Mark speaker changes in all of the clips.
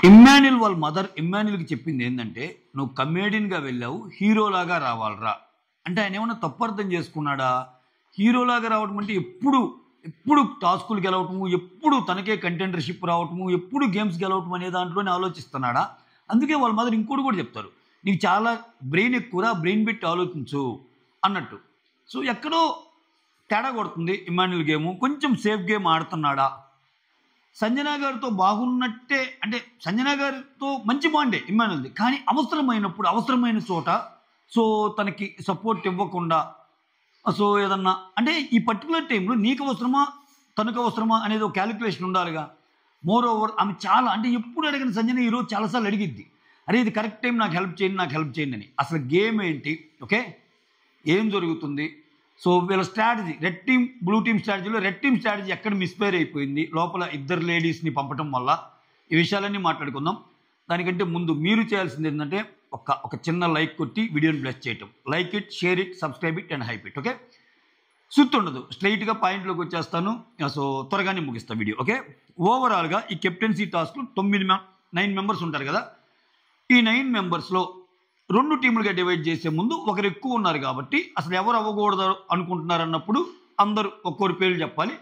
Speaker 1: Emmanuel వాళ్ళ mother ఇమ్మాన్యుల్కి చెప్పింది ఏంటంటే, నువ్వు కమేడియన్గా వెళ్ళావు, హీరోలాగా రావాలరా అంటే. ఆయన ఏమన్నా తప్పు అర్థం చేసుకున్నాడా? హీరోలాగా రావడం అంటే ఎప్పుడు ఎప్పుడు టాస్కులు గెలవటము, ఎప్పుడు తనకే కంటెండర్షిప్ రావటము, ఎప్పుడు గేమ్స్ గెలవటం అనే దాంట్లోనే ఆలోచిస్తున్నాడా? అందుకే వాళ్ళ మదర్ ఇంకోటి కూడా చెప్తారు, నీకు చాలా బ్రెయిన్ ఎక్కువరా, బ్రెయిన్ పెట్టి ఆలోచించు అన్నట్టు. సో ఎక్కడో తేడా కొడుతుంది ఇమ్మాన్యుల్ గేము. కొంచెం సేఫ్ గేమ్ ఆడుతున్నాడా? సంజన గారితో బాగున్నట్టే, అంటే సంజన గారితో మంచి బాండే ఇమ్మాన్యుల్ది, కానీ అవసరమైనప్పుడు అవసరమైన చోట సో తనకి సపోర్ట్ ఇవ్వకుండా, సో ఏదన్నా అంటే ఈ పర్టికులర్ టైంలో నీకు అవసరమా తనకు అవసరమా అనేది ఒక క్యాలిక్యులేషన్ ఉండాలిగా. మోర్ ఓవర్ ఆమె చాలా అంటే ఎప్పుడు అడిగిన సంజన ఈరోజు చాలాసార్లు అడిగిద్ది, అరే ఇది కరెక్ట్ టైం, నాకు హెల్ప్ చేయండి అని. అసలు గేమ్ ఏంటి, ఓకే ఏం జరుగుతుంది, సో వీళ్ళ strategy, red team blue team స్ట్రాటజీలో రెడ్ టీమ్ స్ట్రాటజీ ఎక్కడ మిస్ఫైర్ అయిపోయింది, లోపల ఇద్దరు లేడీస్ని పంపటం వల్ల, ఈ విషయాలన్నీ మాట్లాడుకుందాం. దానికంటే ముందు మీరు చేయాల్సింది ఏంటంటే ఒక చిన్న లైక్ కొట్టి వీడియోని బ్లెస్ చేయటం. Like it, share it, subscribe it and hype it. Okay, సుత్తుండదు, స్ట్రైట్గా పాయింట్లోకి వచ్చేస్తాను. సో త్వరగానే ముగిస్తాను వీడియో. ఓకే, ఓవరాల్గా ఈ కెప్టెన్సీ టాస్క్లో 9 మెంబర్స్ ఉంటారు కదా. ఈ 9 మెంబర్స్లో 2 టీములుగా డివైడ్ చేసే ముందు ఒకరు ఎక్కువ ఉన్నారు కాబట్టి అసలు ఎవరు అవ్వకూడదు అనుకుంటున్నారు అన్నప్పుడు అందరూ ఒక్కొరి పేర్లు చెప్పాలి.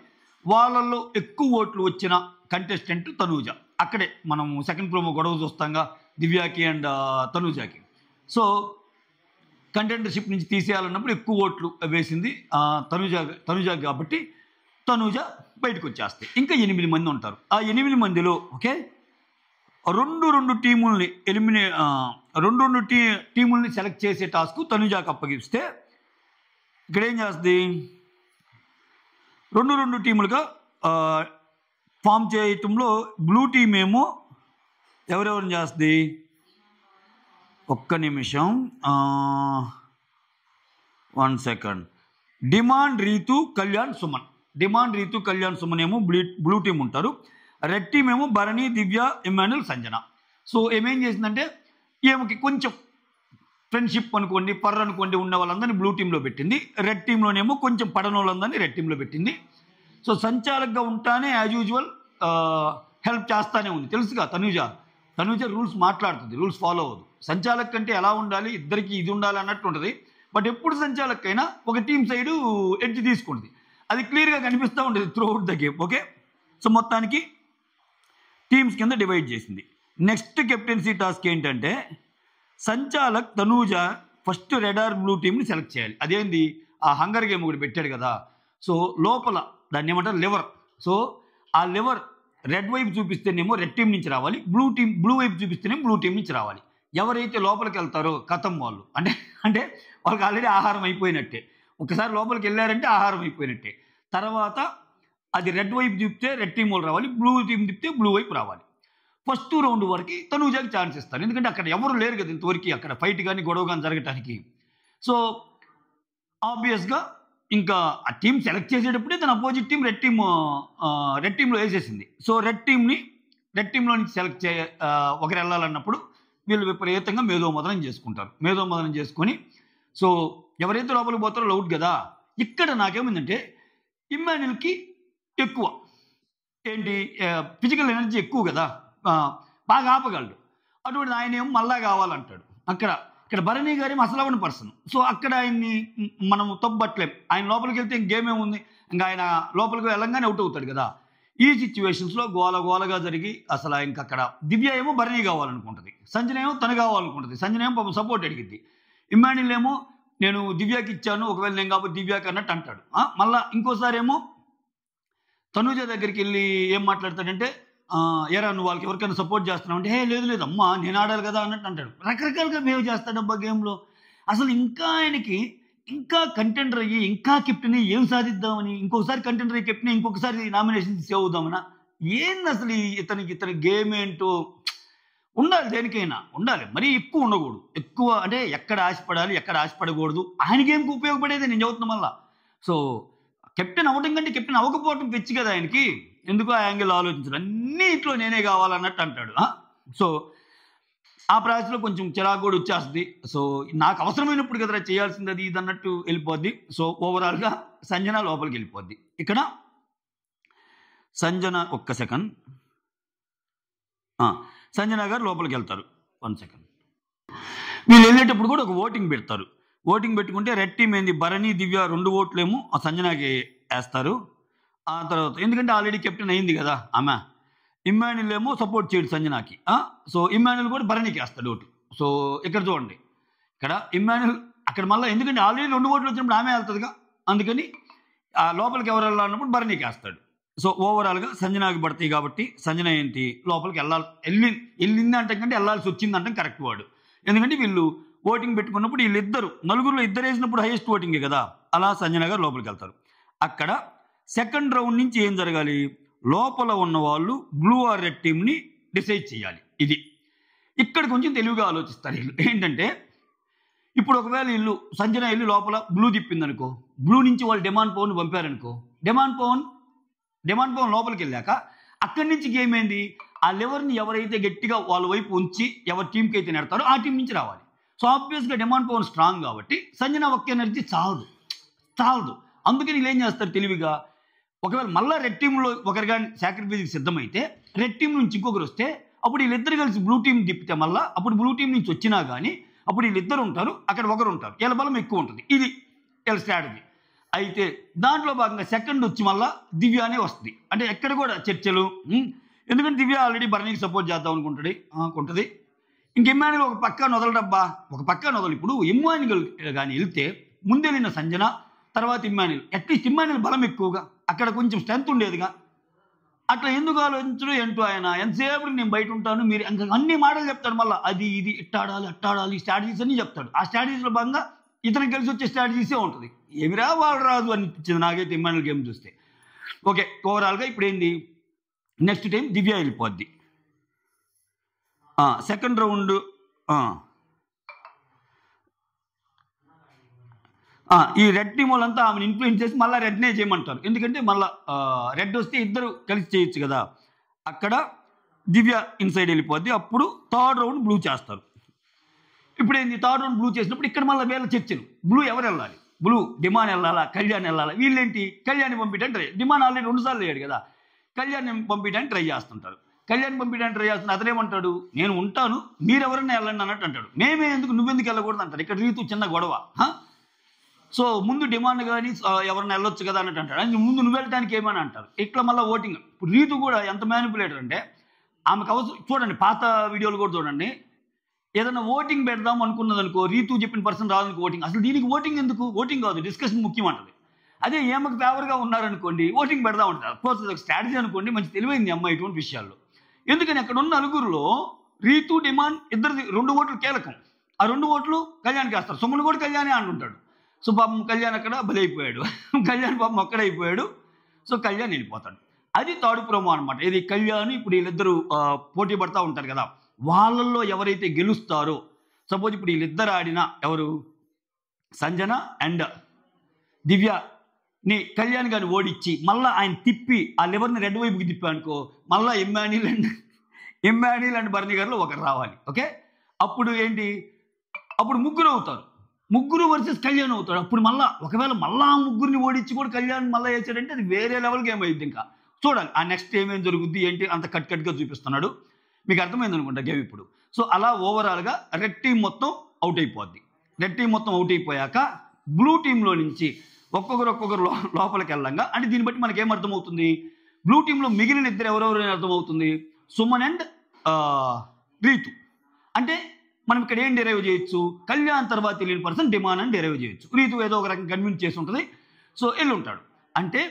Speaker 1: వాళ్ళల్లో ఎక్కువ ఓట్లు వచ్చిన కంటెస్టెంట్ తనూజ. అక్కడే మనం సెకండ్ ప్రోమో గొడవ చూస్తాంగా దివ్యాకి అండ్ తనూజాకి. సో కంటెండర్షిప్ నుంచి తీసేయాలన్నప్పుడు ఎక్కువ ఓట్లు వేసింది తనూజ కాబట్టి తనూజ బయటకు వచ్చేస్తాయి. ఇంకా 8 మంది ఉంటారు. ఆ 8 మందిలో ఓకే రెండు టీముల్ని రెండు టీముల్ని సెలెక్ట్ చేసే టాస్క్ తనుజాకి అప్పగిస్తే ఇక్కడ ఏం చేస్తుంది, రెండు టీములుగా ఫామ్ చేయటంలో బ్లూ టీం ఏమో ఎవరెవరిని చేస్తుంది, ఒక్క నిమిషం 1 సెకండ్, డిమాండ్ రీతు కళ్యాణ్ సుమన్ ఏమో బ్లూ టీం ఉంటారు. రెడ్ టీం ఏమో భరణి, దివ్య, ఇమ్మాన్యుల్, సంజన. సో ఏమేం చేసిందంటే ఏమకి కొంచెం ఫ్రెండ్షిప్ అనుకోండి, అనుకోండి ఉన్న వాళ్ళందరినీ బ్లూ టీంలో పెట్టింది. రెడ్ టీంలోనేమో కొంచెం పడని వాళ్ళందరినీ రెడ్ టీంలో పెట్టింది. సో సంచాలకుగా ఉంటానే యాజ్ యూజువల్ హెల్ప్ చేస్తానే ఉంది. తెలుసుగా తనూజ రూల్స్ మాట్లాడుతుంది, రూల్స్ ఫాలో అవ్వదు. సంచాలక్ కంటే ఎలా ఉండాలి, ఇద్దరికి ఇది ఉండాలి అన్నట్టు ఉంటుంది. బట్ ఎప్పుడు సంచాలక్ అయినా ఒక టీం సైడు ఎడ్జ్ తీసుకుంటుంది, అది క్లియర్గా కనిపిస్తూ ఉంటుంది throughout the game. Okay, so మొత్తానికి టీమ్స్ కింద డివైడ్ చేసింది. నెక్స్ట్ కెప్టెన్సీ టాస్క్ ఏంటంటే సంచాలక్ Tanuja first red or blue టీంని సెలెక్ట్ చేయాలి. అదేంది, ఆ హంగర్ గేమ్ ఒకటి పెట్టాడు కదా. సో లోపల దాన్ని ఏమంటారు, లివర్. సో ఆ లివర్ రెడ్ వైపు చూపిస్తేనేమో రెడ్ టీం నుంచి రావాలి, బ్లూ వైపు చూపిస్తేనేమో బ్లూ టీం నుంచి రావాలి. ఎవరైతే లోపలికి వెళ్తారో కథం వాళ్ళు అంటే వాళ్ళకి ఆల్రెడీ ఆహారం అయిపోయినట్టే. ఒకసారి లోపలికి వెళ్ళారంటే ఆహారం అయిపోయినట్టే. తర్వాత అది రెడ్ వైపు చూపితే రెడ్ టీం వాళ్ళు రావాలి, బ్లూ టీం తిప్పితే బ్లూ వైపు రావాలి. ఫస్ట్ రౌండ్ వరకు తనూజాకి ఛాన్స్ ఇస్తారు, ఎందుకంటే అక్కడ ఎవరు లేరు కదా ఇంతవరకు అక్కడ ఫైట్ కానీ గొడవ కానీ జరగటానికి. సో ఆబ్వియస్గా ఇంకా ఆ టీం సెలెక్ట్ చేసేటప్పుడే తన అపోజిట్ టీం రెడ్ టీంలో వేసేసింది. సో రెడ్ టీంలో నుంచి సెలెక్ట్ ఒకరు వెళ్ళాలన్నప్పుడు వీళ్ళు విపరీతంగా మేధోమదనం చేసుకొని సో ఎవరైతే లోపలికి పోతారో లౌట్ కదా. ఇక్కడ నాకేమైందంటే ఇమ్మాన్యుల్కి ఎక్కువ ఏంటి ఫిజికల్ ఎనర్జీ ఎక్కువ కదా, బాగా ఆపగలడు. అటువంటి ఆయన ఏమో మళ్ళా కావాలంటాడు. ఇక్కడ భరణి గారి అసలు అవ్వని పర్సన్. సో అక్కడ ఆయన్ని మనం తప్పట్లేం. ఆయన లోపలికి వెళ్తే గేమ్ ఏముంది, ఇంకా ఆయన లోపలికి వెళ్ళంగానే అవుట్ అవుతాడు కదా. ఈ సిచ్యువేషన్స్లో గోలగా జరిగి అసలు ఆయనకి అక్కడ దివ్య ఏమో భరణి కావాలనుకుంటుంది, సంజన ఏమో తను కావాలనుకుంటుంది. సంజన ఏమో పాపం సపోర్ట్ అడిగిద్ది. ఇమ్మాన్యుల్ ఏమో నేను దివ్యాకి ఇచ్చాను, ఒకవేళ నేను కాబట్టి దివ్యాకి అన్నట్టు అంటాడు. మళ్ళీ ఇంకోసారి ఏమో తనూజ దగ్గరికి వెళ్ళి ఏం మాట్లాడతాడంటే, ఎరా నువ్వు వాళ్ళకి ఎవరికైనా సపోర్ట్ చేస్తున్నావు అంటే, లేదు అమ్మా నేను ఆడాలి కదా అన్నట్టు అంటాడు. రకరకాలుగా బిహేవ్ చేస్తాడబ్బా గేమ్లో. అసలు ఇంకా ఆయనకి ఇంకా కంటెండర్ అయ్యి ఇంకా కెప్టెన్ ఏం సాధిద్దామని, ఇంకొకసారి కంటెండర్ అయ్యి కెప్టెన్ ఇంకొకసారి నామినేషన్ సేవ్ అవుదామనా, ఏంది అసలు ఇతని గేమ్ ఏంటో. ఉండాలి, దేనికైనా ఉండాలి, మరీ ఎక్కువ ఉండకూడదు. ఎక్కువ అంటే ఎక్కడ ఆశపడాలి ఎక్కడ ఆశపడకూడదు, ఆయన గేమ్కి ఉపయోగపడేది నేను చదువుతున్నా మళ్ళా. సో కెప్టెన్ అవ్వడం కంటే కెప్టెన్ అవ్వకపోవడం తెచ్చి కదా ఆయనకి, ఎందుకు ఆ యాంగిల్ ఆలోచించడం, అన్నిట్లో నేనే కావాలన్నట్టు అంటాడు. సో ఆ ప్రాసెస్లో కొంచెం చిరాకు కూడా వచ్చేస్తుంది. సో నాకు అవసరమైనప్పుడు కదా చేయాల్సింది అది ఇది అన్నట్టు వెళ్ళిపోద్ది. సో ఓవరాల్గా సంజన లోపలికి వెళ్ళిపోద్ది. ఇక్కడ సంజన ఒక్క సెకండ్ సంజన గారు లోపలికి వెళ్తారు. 1 సెకండ్. వీళ్ళు వెళ్ళేటప్పుడు కూడా ఒక ఓటింగ్ పెడతారు. ఓటింగ్ పెట్టుకుంటే రెడ్ టీం ఏంది, భరణి దివ్య 2 ఓట్లేమో ఆ సంజనకి వేస్తారు. ఆ తర్వాత ఎందుకంటే ఆల్రెడీ కెప్టెన్ అయింది కదా ఆమె. ఇమ్మాన్యుల్ ఏమో సపోర్ట్ చేయడు సంజనాకి. సో ఇమ్మాన్యుల్ కూడా భరణికి వేస్తాడు ఓటు. సో ఇక్కడ చూడండి, ఇక్కడ ఇమ్మాన్యుల్ అక్కడ మళ్ళీ ఎందుకంటే ఆల్రెడీ 2 ఓట్లు వచ్చినప్పుడు ఆమె వెళ్తుందిగా, అందుకని లోపలికి ఎవరు వెళ్ళాలన్నప్పుడు భరణికి వేస్తాడు. సో ఓవరాల్గా సంజనాకి పడతాయి కాబట్టి సంజన ఏంటి లోపలికి వెళ్ళింది అంటే కంటే వెళ్ళాల్సి వచ్చింది అంటే కరెక్ట్ వాడు. ఎందుకంటే వీళ్ళు ఓటింగ్ పెట్టుకున్నప్పుడు వీళ్ళిద్దరు నలుగురులో ఇద్దరు వేసినప్పుడు హైయెస్ట్ ఓటింగే కదా, అలా సంజన గారు లోపలికి వెళ్తారు. అక్కడ సెకండ్ రౌండ్ నుంచి ఏం జరగాలి, లోపల ఉన్న వాళ్ళు బ్లూ ఆర్ రెడ్ టీంని డిసైడ్ చేయాలి. ఇది ఇక్కడ కొంచెం తెలివిగా ఆలోచిస్తారు వీళ్ళు. ఏంటంటే ఇప్పుడు ఒకవేళ వీళ్ళు సంజన వెళ్ళి లోపల బ్లూ తిప్పిందనుకో, బ్లూ నుంచి వాళ్ళు డిమాండ్ పవన్ పంపారనుకో, డిమాండ్ పవన్ లోపలికి వెళ్ళాక అక్కడి నుంచి గేమ్ ఏంది, ఆ లెవర్ని ఎవరైతే గట్టిగా వాళ్ళ వైపు ఉంచి ఎవరి టీంకి అయితే నెడతారో ఆ టీం నుంచి రావాలి. సో ఆబ్వియస్గా డిమాండ్ పవన్ స్ట్రాంగ్ కాబట్టి సంజన ఒక్క ఎనర్జీ చాలదు. అందుకని వీళ్ళు ఏం చేస్తారు తెలివిగా, ఒకవేళ మళ్ళీ రెడ్ టీంలో ఒకరు కానీ సాక్రిఫైస్కి సిద్ధమైతే రెడ్ టీం నుంచి ఇంకొకరు వస్తే అప్పుడు వీళ్ళిద్దరు కలిసి బ్లూ టీం తిప్పితే మళ్ళీ అప్పుడు బ్లూ టీం నుంచి వచ్చినా కానీ అప్పుడు వీళ్ళిద్దరు ఉంటారు, అక్కడ ఒకరు ఉంటారు, వీళ్ళ బలం ఎక్కువ ఉంటుంది. ఇది వీళ్ళ స్ట్రాటజీ. అయితే దాంట్లో భాగంగా సెకండ్ వచ్చి మళ్ళీ దివ్య అనే వస్తుంది. అంటే ఎక్కడ కూడా చర్చలు, ఎందుకంటే దివ్య ఆల్రెడీ భరణికి సపోర్ట్ చేద్దాం అనుకుంటుంది. ఇంక ఇమ్మాన్యుల్ ఒక పక్క నొదలడబ్బా, ఒక పక్క నొదలు. ఇప్పుడు ఇమ్మాన్యుల్ కానీ వెళ్తే ముందు వెళ్ళిన సంజన తర్వాత ఇమ్మాన్యుల్, అట్లీస్ట్ ఇమ్మాన్యుల్ బలం ఎక్కువగా, అక్కడ కొంచెం స్ట్రెంత్ ఉండేదిగా. అట్లా ఎందుకు ఆలోచించడం ఏంటో ఆయన, ఎంతసేపు నేను బయట ఉంటాను మీరు అన్ని మాటలు చెప్తాడు, మళ్ళీ అది ఇది ఇట్టాడాలి అట్టాడాలి స్ట్రాటజీస్ అన్ని చెప్తాడు. ఆ స్ట్రాటజీస్లో భాగంగా ఇతనికి కలిసి వచ్చే స్ట్రాటజీసే ఉంటుంది. ఎవిరా వాళ్ళు రాదు అనిపించింది నాకైతే ఇమ్మాన్యుల్ గేమ్ చూస్తే. ఓకే, ఓవరాల్గా ఇప్పుడు ఏంది, నెక్స్ట్ టైం దివ్య వెళ్ళిపోద్ది. సెకండ్ రౌండ్ ఈ రెడ్ టీం వాళ్ళంతా ఆమెను ఇన్ఫ్లుయెన్స్ చేసి మళ్ళీ రెడ్నే చేయమంటారు. ఎందుకంటే మళ్ళీ రెడ్ వస్తే ఇద్దరు కలిసి చేయొచ్చు కదా. అక్కడ దివ్య ఇన్సైడ్ వెళ్ళిపోద్ది. అప్పుడు థర్డ్ రౌండ్ బ్లూ చేస్తారు. ఇప్పుడు ఏంది, థర్డ్ రౌండ్ బ్లూ చేసినప్పుడు ఇక్కడ మళ్ళీ వేళ చర్చలు, బ్లూ ఎవరు వెళ్ళాలి, బ్లూ డిమాండ్ వెళ్ళాలా కళ్యాణ్ వెళ్ళాలా. వీళ్ళేంటి కళ్యాణ్ పంపించడానికి ట్రై, డిమాండ్ ఆల్రెడీ 2 సార్లు అయ్యాడు కదా, కళ్యాణ్ పంపించడానికి ట్రై చేస్తుంటారు. కళ్యాణ్ పంపించడానికి ట్రై చేస్తున్న అతనేమంటాడు, నేను ఉంటాను మీరెవరన్నా వెళ్ళండి అన్నట్టు అంటాడు. మేమే ఎందుకు నువ్వెందుకు వెళ్ళకూడదు అంటారు. ఇక్కడ రీతు చిన్న గొడవ. సో ముందు డిమాండ్ కానీ ఎవరైనా వెళ్ళొచ్చు కదా అన్నట్టు అంటాడు. ముందు నువ్వు వెళ్ళడానికి ఏమని అంటారు. ఇట్లా మళ్ళీ ఓటింగ్. ఇప్పుడు రీతు కూడా ఎంత మ్యానిపులేటర్ అంటే ఆమెకు అవసరం. చూడండి పాత వీడియోలు కూడా చూడండి, ఏదైనా ఓటింగ్ పెడదాం అనుకున్నది అనుకో, రీతు చెప్పిన పర్సన్ రాదు ఓటింగ్. అసలు దీనికి ఓటింగ్ ఎందుకు, ఓటింగ్ కాదు డిస్కషన్ ముఖ్యం అంటది. అదే ఏమకు ఫేవర్గా ఉన్నారనుకోండి ఓటింగ్ పెడదాం అంటారు. కోర్స్ ఒక స్ట్రాటజీ అనుకోండి, మంచి తెలివైంది అమ్మాయి ఇటువంటి విషయాల్లో. ఎందుకని అక్కడ ఉన్న నలుగురులో రీతు డిమాండ్ ఇద్దరిది 2 ఓట్లు కీలకం. ఆ 2 ఓట్లు కళ్యాణ్కి వేస్తారు. సుమన్ కూడా కళ్యాణే అంటుంటాడు. సో పాపం కళ్యాణ్ అక్కడ బలైపోయాడు. కళ్యాణ్ పాపం ఒక్కడైపోయాడు. సో కళ్యాణ్ వెళ్ళిపోతాడు. అది థర్డ్ ప్రోమో అనమాట. ఇది కళ్యాణ్ ఇప్పుడు వీళ్ళిద్దరూ పోటీ పడతా ఉంటారు కదా, వాళ్ళల్లో ఎవరైతే గెలుస్తారో, సపోజ్ ఇప్పుడు వీళ్ళిద్దరు ఆడిన ఎవరు సంజన అండ్ దివ్యని కళ్యాణ్ గారిని ఓడించి మళ్ళీ ఆయన తిప్పి ఆ లివర్ని రెడ్ వైపుకి తిప్పానుకో, మళ్ళీ ఇమ్మాన్యుల్ అండ్ భరణి గారిలో ఒకరు రావాలి. ఓకే, అప్పుడు ఏంటి, అప్పుడు ముగ్గురు అవుతారు. ముగ్గురు వర్సెస్ కళ్యాణ్ అవుతాడు. అప్పుడు మళ్ళీ ఒకవేళ మళ్ళీ ఆ ముగ్గురిని ఓడించి కూడా కళ్యాణ్ మళ్ళీ వేసాడంటే అది వేరే లెవెల్ గేమ్ అయింది. ఇంకా చూడాలి ఆ నెక్స్ట్ ఏమేం జరుగుద్ది ఏంటి, అంత కట్గా చూపిస్తున్నాడు. మీకు అర్థమైంది అనుకుంటా గేమ్ ఇప్పుడు. సో అలా ఓవరాల్గా రెడ్ టీం మొత్తం అవుట్ అయిపోద్ది. రెడ్ టీం మొత్తం అవుట్ అయిపోయాక బ్లూ టీంలో నుంచి ఒక్కొక్కరు లోపలికి వెళ్ళంగా, అంటే దీన్ని బట్టి మనకి ఏమర్థమవుతుంది, బ్లూ టీంలో మిగిలిన ఇద్దరు ఎవరెవరైనా అర్థమవుతుంది, సుమన్ అండ్ రీతు. అంటే మనం ఇక్కడ ఏం డెరైవ్ చేయొచ్చు, కళ్యాణ్ తర్వాత వెళ్ళిన పర్సన్ డిమాండ్ అని డెరైవ్ చేయొచ్చు. రీతు ఏదో ఒక రకంగా కన్విన్స్ చేసి ఉంటుంది. సో వెళ్ళుంటాడు. అంటే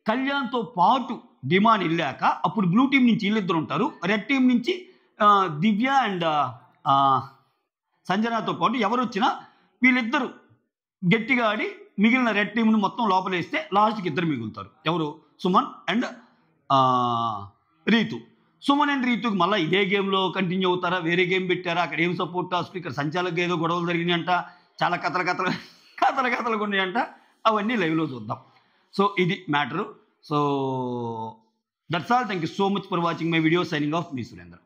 Speaker 1: కళ్యాణ్తో పాటు డిమాండ్ వెళ్ళాక అప్పుడు బ్లూ టీం నుంచి వీళ్ళిద్దరు ఉంటారు. రెడ్ టీం నుంచి దివ్య అండ్ సంజనాతో పాటు ఎవరు వచ్చినా వీళ్ళిద్దరూ గట్టిగా ఆడి మిగిలిన రెడ్ టీంను మొత్తం లోపలేస్తే లాస్ట్కి ఇద్దరు మిగులుతారు. ఎవరు, సుమన్ అండ్ రీతు. సుమన్ అండ్ రీతుకి మళ్ళీ ఇదే గేమ్లో కంటిన్యూ అవుతారా, వేరే గేమ్ పెట్టారా, అక్కడ ఏం సపోర్ట్ స్పీకర్ సంచాలకు ఏదో గొడవలు జరిగినాయంట, చాలా కథలు కొన్నాయంట, అవన్నీ లైవ్లో చూద్దాం. సో ఇది matter. So that's all. Thank you so much for watching my video. Signing off me Surendra.